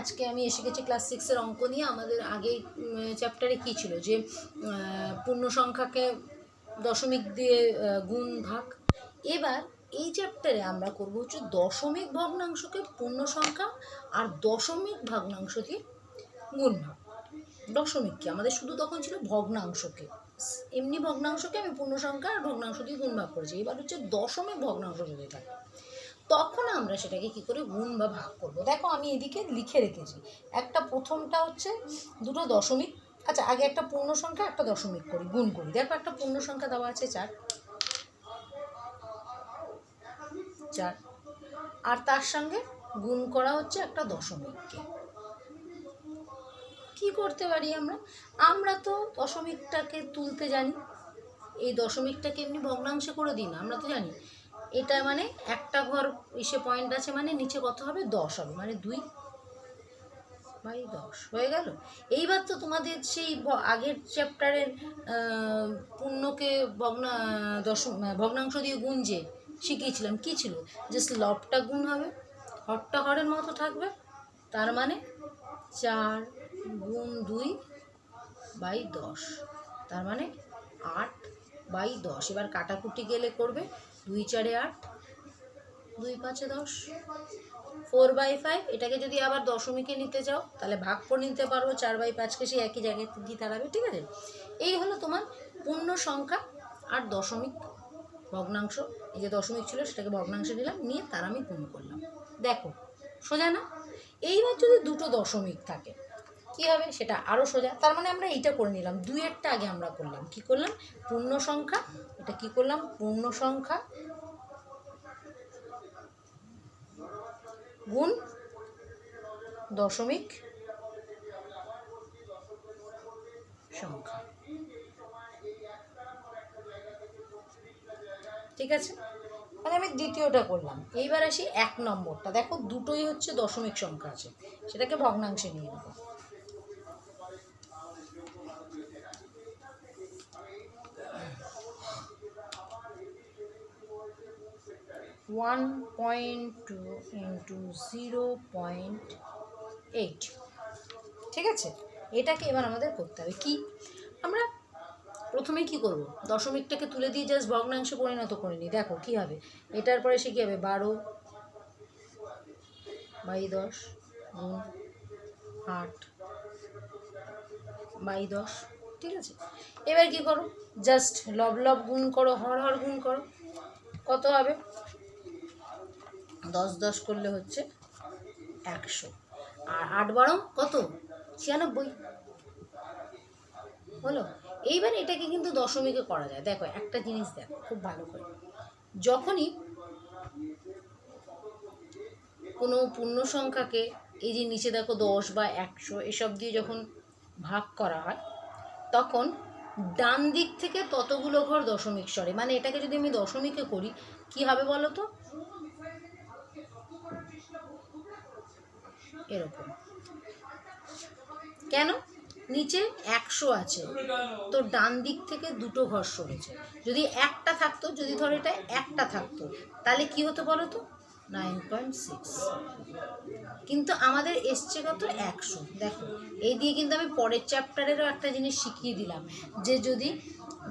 আজকে আমি এসে গেছি ক্লাস 6-এর অঙ্ক নিয়ে। আমাদের আগে চ্যাপ্টারে কী ছিল যে পূর্ণ সংখ্যাকে দশমিক দিয়ে গুণ ভাগ। এবার এই চ্যাপ্টারে আমরা করব হচ্ছে দশমিক ভগ্নাংশকে পূর্ণ সংখ্যা আর দশমিক ভগ্নাংশ দিয়ে গুণ ভাগ। দশমিক কি আমাদের শুধু তখন ছিল ভগ্নাংশকে, এমনি ভগ্নাংশকে আমি পূর্ণ সংখ্যা আর ভগ্নাংশ দিয়ে গুণ ভাগ করেছি। এবার হচ্ছে দশমিক ভগ্নাংশ যদি থাকে তখন আমরা সেটাকে কি করে গুণ বা ভাগ করব। দেখো আমি এদিকে লিখে রেখেছি। একটা প্রথমটা হচ্ছে দুটো দশমিক। আচ্ছা, আগে একটা পূর্ণ সংখ্যা একটা দশমিক করি, গুণ করি। দেখো একটা পূর্ণ সংখ্যা দেওয়া আছে 4, আর তার সঙ্গে গুণ করা হচ্ছে একটা দশমিককে। কি করতে পারি আমরা তো দশমিকটাকে তুলতে জানি। এই দশমিকটাকে এমনি ভগ্নাংশে করে দিই না, আমরা তো জানি। এটা মানে একটা ঘর এসে পয়েন্ট আছে মানে নিচে কত হবে, 10 হবে, মানে 2/10 হয়ে গেল। এইবার তো তোমাদের সেই আগের চ্যাপ্টারের পূর্ণকে ভগ্নাংশ দিয়ে গুণ যে শিখিয়েছিলাম, কী ছিল, জাস্ট লবটা গুণ হবে, হরটা হরের মতো থাকবে, তার মানে 4 গুণ 2/10, তার মানে 8/10। এবার কাটাকুটি গেলে করবে 2 4 8, 2 5 10, 4/5। এটাকে যদি আবার দশমিকে নিতে চাও তাহলে ভাগ করে নিতে পারবো, 4/5কে সেই একই জায়গায় গিয়ে দাঁড়াবে। ঠিক আছে, এই হলো তোমার পূর্ণ সংখ্যা আর দশমিক ভগ্নাংশ। এই যে দশমিক ছিল সেটাকে ভগ্নাংশে নিলাম, নিয়ে তার আমি গুণ করলাম। দেখো সোজা না? এইবার যদি দুটো দশমিক থাকে কী হবে, সেটা আরও সোজা। তার মানে আমরা এইটা করে নিলাম, 2-এরটা আগে আমরা করলাম। কি করলাম, পূর্ণ সংখ্যা, এটা কি করলাম, পূর্ণ সংখ্যা গুণ দশমিক সংখ্যা। ঠিক আছে, মানে আমি দ্বিতীয়টা করলাম। এইবার আসি 1 নম্বরটা। দেখো দুটোই হচ্ছে দশমিক সংখ্যা আছে, সেটাকে ভগ্নাংশে নিয়ে নেব। (1.2 × 0.8) ঠিক আছে, এটাকে এবার আমাদের করতে হবে কি, আমরা প্রথমে কি করব, দশমিকটাকে তুলে দিয়ে জাস্ট ভগ্নাংশে পরিণত করে নিই। দেখো কি হবে, এটার পরে সে কী হবে, 12/10 গুণ 8/10। ঠিক আছে, এবার কি করো, জাস্ট লব লব গুণ করো, হর হর গুণ করো। কত হবে, 10 10 করলে হচ্ছে 100, আর 8 12 কত, 96 হলো। এইবার এটাকে কিন্তু দশমিকে করা যায়। দেখো একটা জিনিস দেখো খুব ভালো করে, যখনই কোনো পূর্ণ সংখ্যাকে এই যে নিচে দেখো 10 বা 100 এসব দিয়ে যখন ভাগ করা হয় তখন ডান দিক থেকে ততগুলো ঘর দশমিক সরে। মানে এটাকে যদি আমি দশমিকে করি কি হবে বলো তো, এরকম। কেন, নিচে 100 আছে তো ডান দিক থেকে দুটো ঘর সরেছে। যদি একটা থাকতো, যদি ধরো এটা একটা থাকতো, তাহলে কি হতো বলো তো, 9.6। কিন্তু আমাদের এসছে কত, 100। দেখো এই দিয়ে কিন্তু আমি পরের চ্যাপ্টারেরও একটা জিনিস শিখিয়ে দিলাম, যে যদি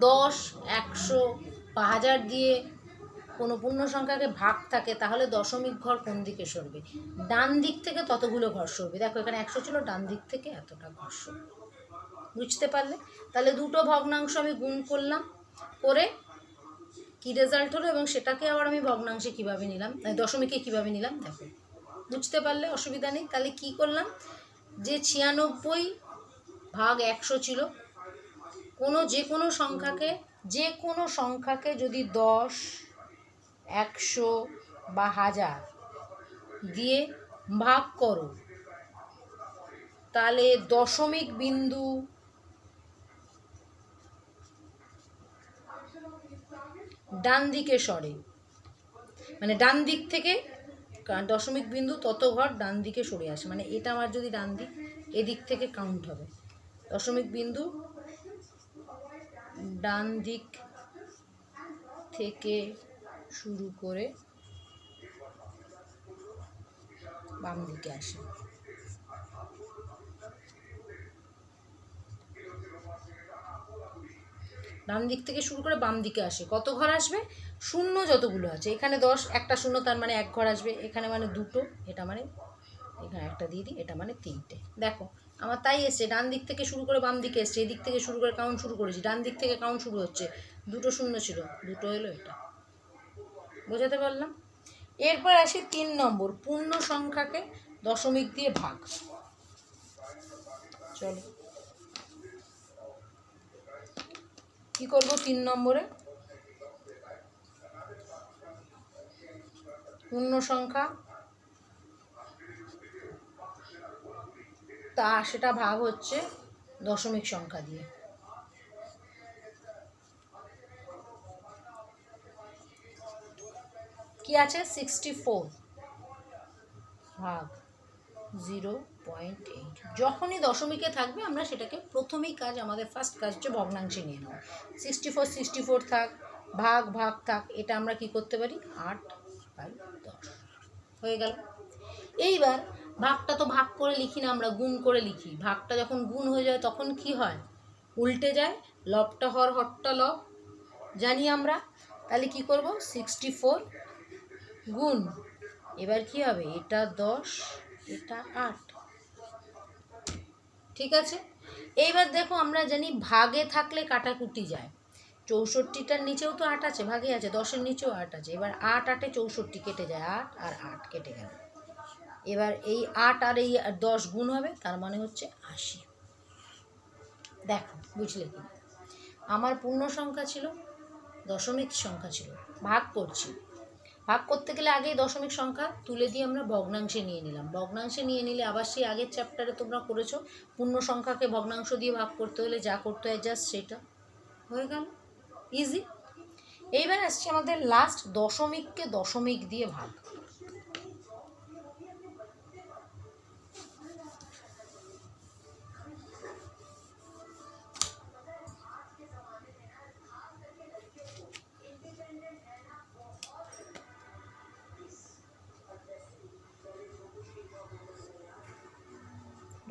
10 100 বা 1000 দিয়ে কোনো পূর্ণ সংখ্যাকে ভাগ থাকে তাহলে দশমিক ঘর কোন দিকে সরবে, ডান দিক থেকে ততগুলো ঘর সরবে। দেখো এখানে 100 ছিল, ডান দিক থেকে এতটা ঘর সরবে। বুঝতে পারলে? তাহলে দুটো ভগ্নাংশ আমি গুণ করলাম, করে কি রেজাল্ট হলো, এবং সেটাকে আবার আমি ভগ্নাংশে কীভাবে নিলাম, দশমিকে কীভাবে নিলাম, দেখো বুঝতে পারলে, অসুবিধা নেই। তাহলে কি করলাম, যে 96/100 ছিল, যে কোনো সংখ্যাকে যদি 10 100 বা 1000 দিয়ে ভাগ করো তাহলে দশমিক বিন্দু ডান দিকে সরে। মানে ডান দিক থেকে দশমিক বিন্দু তত ঘর ডান দিকে সরে আসে। মানে এটা আমার যদি ডান দিক, এদিক থেকে কাউন্ট হবে, দশমিক বিন্দু ডান দিক থেকে শুরু করে বাম দিকে আসে। ডান দিক থেকে শুরু করে বাম দিকে আসে, কত ঘর আসবে? শূন্য যতগুলো আছে, এখানে 10, একটা শূন্য তার মানে 1 ঘর আসবে, এখানে মানে 2টো, এটা মানে এখানে একটা দিয়ে দিই, এটা মানে 3টে। দেখো আমার তাই এসছে, ডান দিক থেকে শুরু করে বাম দিকে এসছে, এদিক থেকে শুরু করে কাউন্ট শুরু করেছি, ডান দিক থেকে কাউন্ট শুরু হচ্ছে, 2টো শূন্য ছিল, 2টো এলো এটা। বোঝাতে পারলাম? এরপর আসি 3 নম্বর, পূর্ণ সংখ্যাকে দশমিক দিয়ে ভাগ। চলো কি করব 3 নম্বরে? পূর্ণ সংখ্যা তা সেটা ভাগ হচ্ছে দশমিক সংখ্যা দিয়ে। কি আছে? 64 ভাগ 0.8। যখনই দশমিকে থাকবে আমরা সেটাকে প্রথমেই কাজ, আমাদের ফার্স্ট কাজ হচ্ছে ভগ্নাংশে নিয়ে নেওয়া। 64 থাক, ভাগ ভাগ থাক, এটা আমরা কি করতে পারি? 8/10 হয়ে গেল। এইবার ভাগটা তো ভাগ করে লিখি না, আমরা গুণ করে লিখি। ভাগটা যখন গুণ হয়ে যায় তখন কি হয়? উল্টে যায়, লবটা হর, হরটা লব জানি আমরা। তাহলে কি করব? 64 গুণ, এবার কি হবে? এটা 10, এটা 8। ঠিক আছে। এইবার দেখো আমরা জানি ভাগে থাকলে কাটাকুটি যায়। 64টার নিচেও তো 8 আছে, ভাগে আছে, 10-এর নিচেও 8 আছে। এবার 8 8-এ 64 কেটে যায়, 8 আর 8 কেটে গেল। এবার এই 8 আর এই 10 গুণ হবে, তার মানে হচ্ছে 80। দেখো বুঝলে কি? আমার পূর্ণ সংখ্যা ছিল, দশমিক সংখ্যা ছিল, ভাগ করছি। ভাগ করতে গেলে আগেই দশমিক সংখ্যা তুলে দিয়ে আমরা ভগ্নাংশে নিয়ে নিলাম। ভগ্নাংশে নিয়ে নিলে আবার সেই আগের চ্যাপ্টারে তোমরা করেছো, পূর্ণ সংখ্যাকে ভগ্নাংশ দিয়ে ভাগ করতে হলে যা করতে হয় জাস্ট সেটা হয়ে গেল, ইজি। এইবার আসছে আমাদের লাস্ট, দশমিককে দশমিক দিয়ে ভাগ।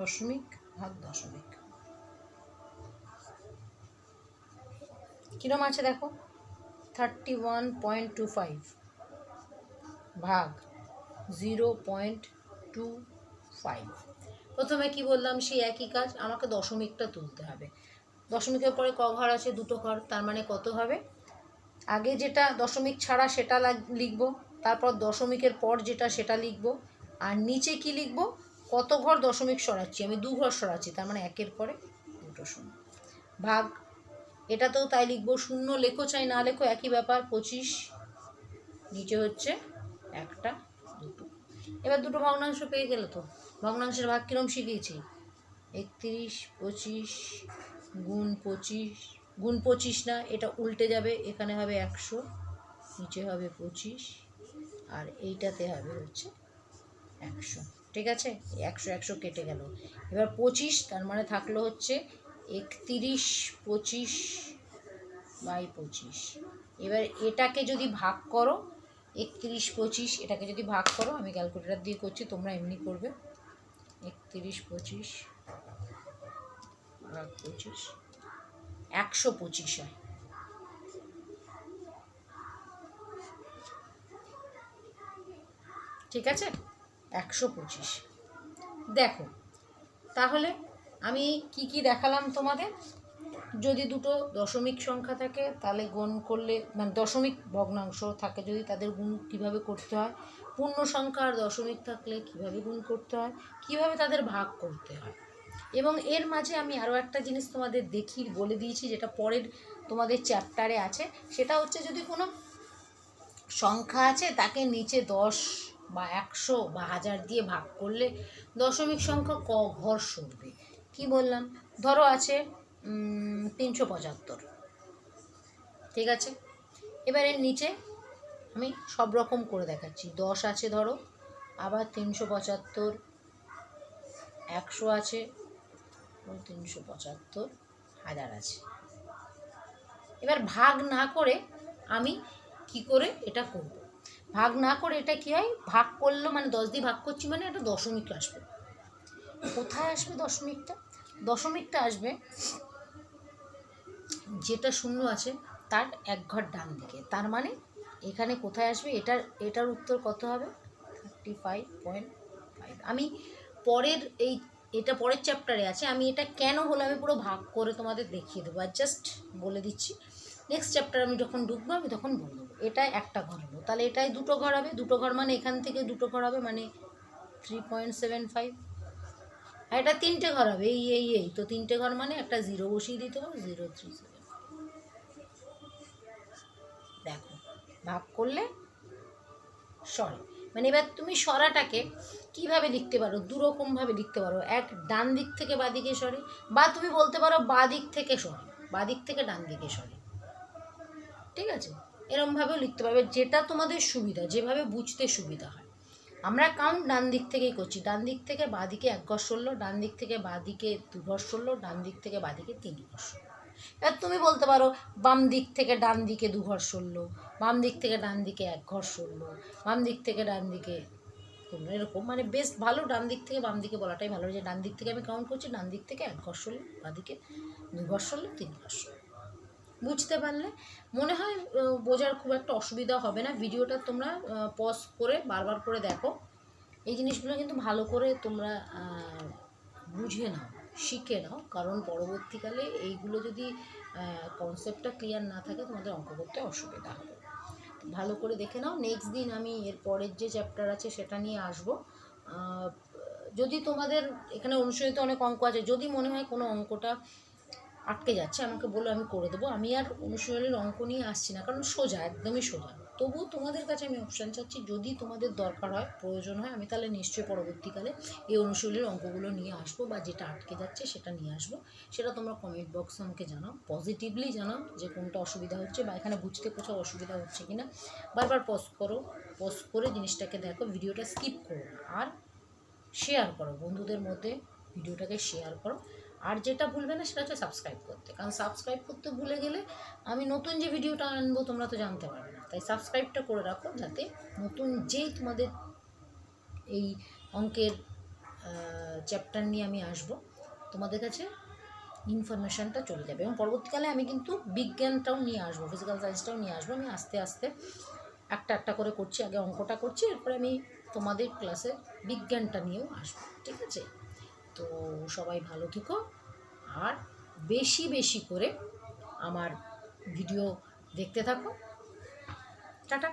দশমিক ভাগ দশমিক কিরম আছে দেখো, 31.25 ভাগ 0.25। প্রথমে কি বললাম? সেই একই কাজ, আমাকে দশমিকটা তুলতে হবে। দশমিকের পরে ক ঘর আছে? 2টো ঘর, তার মানে কত হবে? আগে যেটা দশমিক ছাড়া সেটা লিখব, তারপর দশমিকের পর যেটা সেটা লিখব, আর নিচে কি লিখব? কত ঘর দশমিক সরাচ্ছি? আমি 2 ঘর সরাচ্ছি, তার মানে 1-এর পরে 2টো শূন্য। ভাগ, এটাতেও তাই লিখবো, শূন্য লেখো চাই না লেখো একই ব্যাপার, 25, নিচে হচ্ছে 1টা 2টো। এবার 2টো ভগ্নাংশ পেয়ে গেলে তো। ভগ্নাংশের ভাগ কিরম শিখিয়েছি? 31 25 গুণ 25, গুণ 25 না, এটা উল্টে যাবে, এখানে হবে 100, নিচে হবে 25, আর এইটাতে হবে হচ্ছে 100। ঠিক আছে, 100 100 কেটে গেল। এবার 25, তার মানে থাকলো হচ্ছে 31 25/25। এবার এটাকে যদি ভাগ করো, 31 25, এটাকে যদি ভাগ করো, আমি ক্যালকুলেটর দিয়ে করছি, তোমরা এমনি করবে। 31 25 ভাগ 25, 125 হয়। ঠিক আছে, 125। দেখো তাহলে আমি কি দেখালাম তোমাদের? যদি 2টো দশমিক সংখ্যা থাকে তাহলে গুণ করলে, মানে দশমিক ভগ্নাংশ থাকে যদি, তাদের গুণ কিভাবে করতে হয়, পূর্ণ সংখ্যা আর দশমিক থাকলে কিভাবে গুণ করতে হয়, কিভাবে তাদের ভাগ করতে হয়। এবং এর মাঝে আমি আরও একটা জিনিস তোমাদের বলে দিয়েছি, যেটা পরের তোমাদের চ্যাপ্টারে আছে। সেটা হচ্ছে, যদি কোনো সংখ্যা আছে তাকে নিচে 10 বা 100 বা 1000 দিয়ে ভাগ করলে দশমিক সংখ্যা ক ঘর সরবে। কি বললাম? ধরো আছে 375, ঠিক আছে। এবার এর নিচে আমি সব রকম করে দেখাচ্ছি। 10 আছে ধরো, আবার 375, 100 আছে, 375, 1000 আছে। এবার ভাগ না করে আমি কি করে এটা করব? ভাগ না করে এটা কি হয়? ভাগ করলো মানে 10 দিয়ে ভাগ করছি মানে একটা দশমিক আসবে। কোথায় আসবে দশমিকটা? দশমিকটা আসবে যেটা শূন্য আছে তার এক ঘর ডান দিকে, তার মানে এখানে কোথায় আসবে, এটার উত্তর কত হবে 35.5। আমি পরের এটা পরের চ্যাপ্টারে আছে, আমি এটা কেন হলো আমি পুরো ভাগ করে তোমাদের দেখিয়ে দেবো, আর জাস্ট বলে দিচ্ছি নেক্সট চ্যাপ্টার আমি যখন ঢুকবো আমি তখন বলে দেবো। এটা একটা ঘর হলো, তাহলে এটাই দুটো ঘর হবে, দুটো ঘর মানে এখান থেকে দুটো ঘর হবে মানে 3.75। আর এটা তিনটে ঘর হবে, এই তো তিনটে ঘর মানে একটা 0 বসিয়ে দিতে হবে, 0.37। দেখো ভাগ করলে সরে, মানে এবার তুমি সরাটাকে কিভাবে লিখতে পারো, দুরকমভাবে লিখতে পারো, এক ডান দিক থেকে বাঁ দিকে সরে, বা তুমি বলতে পারো বাঁ দিক থেকে সরে, বাঁ দিক থেকে ডান দিকে সরে, ঠিক আছে, এরমভাবেও লিখতে পারবে, যেটা তোমাদের সুবিধা, যেভাবে বুঝতে সুবিধা হয়। আমরা কাউন্ট ডান দিক থেকেই করছি, ডান দিক থেকে বাঁ দিকে 1 ঘর সরলো, ডান দিক থেকে বাঁ দিকে 2 ঘর সরলো, ডান দিক থেকে বাঁ দিকে 3 ঘর সরলো। এবার তুমি বলতে পারো বাম দিক থেকে ডান দিকে 2 ঘর সরলো, বাম দিক থেকে ডান দিকে 1 ঘর সরলো, বাম দিক থেকে ডান দিকে করলো, এরকম মানে বেশ ভালো। ডান দিক থেকে বাম দিকে বলাটাই ভালো, যে ডান দিক থেকে আমি কাউন্ট করছি, ডান দিক থেকে 1 ঘর সরলো, বাঁ দিকে 2 ঘর সরলো, 3 ঘর সরলো। বুঝতে পারলে মনে হয় বোঝার খুব একটা অসুবিধা হবে না। ভিডিওটা তোমরা পজ করে বারবার করে দেখো, এই জিনিসগুলো কিন্তু ভালো করে তোমরা বুঝে নাও, শিখে নাও, কারণ পরবর্তীকালে এইগুলো যদি কনসেপ্টটা ক্লিয়ার না থাকে তোমাদের অঙ্ক করতে অসুবিধা হবে। ভালো করে দেখে নাও। নেক্সট দিন আমি এর পরের যে চ্যাপ্টার আছে সেটা নিয়ে আসবো। যদি তোমাদের এখানে অনুশীলিত অনেক অঙ্ক আছে, যদি মনে হয় কোনো অঙ্কটা আটকে যাচ্ছে আমাকে বলো, আমি করে দেবো। আমি আর অনুশীলনের অঙ্ক নিয়ে আসছি না, কারণ সোজা, একদমই সোজা। তবুও তোমাদের কাছে আমি অপশান চাচ্ছি, যদি তোমাদের দরকার হয়, প্রয়োজন হয়, আমি তাহলে নিশ্চয়ই পরবর্তীকালে এই অনুশীলনের অঙ্কগুলো নিয়ে আসবো, বা যেটা আটকে যাচ্ছে সেটা নিয়ে আসবো। সেটা তোমরা কমেন্ট বক্সে আমাকে জানাও, পজিটিভলি জানাও যে কোনটা অসুবিধা হচ্ছে, বা এখানে বুঝতে কোথাও অসুবিধা হচ্ছে কি না। বারবার পজ করে জিনিসটাকে দেখো, ভিডিওটা স্কিপ করো না, আর শেয়ার করো বন্ধুদের মধ্যে, ভিডিওটাকে শেয়ার করো। আর যেটা ভুলবে না সেটা হচ্ছে সাবস্ক্রাইব করতে, কারণ সাবস্ক্রাইব করতে ভুলে গেলে আমি নতুন যে ভিডিওটা আনবো তোমরা তো জানতে পারবে না। তাই সাবস্ক্রাইবটা করে রাখো, যাতে নতুন যেই তোমাদের এই অঙ্কের চ্যাপ্টার নিয়ে আমি আসবো তোমাদের কাছে ইনফরমেশানটা চলে যাবে। এবং পরবর্তীকালে আমি কিন্তু বিজ্ঞানটাও নিয়ে আসবো, ফিজিক্যাল সায়েন্সটাও নিয়ে আসবো। আমি আস্তে আস্তে একটা করে করছি, আগে অঙ্কটা করছি, এরপরে আমি তোমাদের ক্লাসে বিজ্ঞানটা নিয়েও আসবো, ঠিক আছে? তো সবাই ভালো থেকো, আর বেশি বেশি করে আমার ভিডিও দেখতে থাকো। টাটা।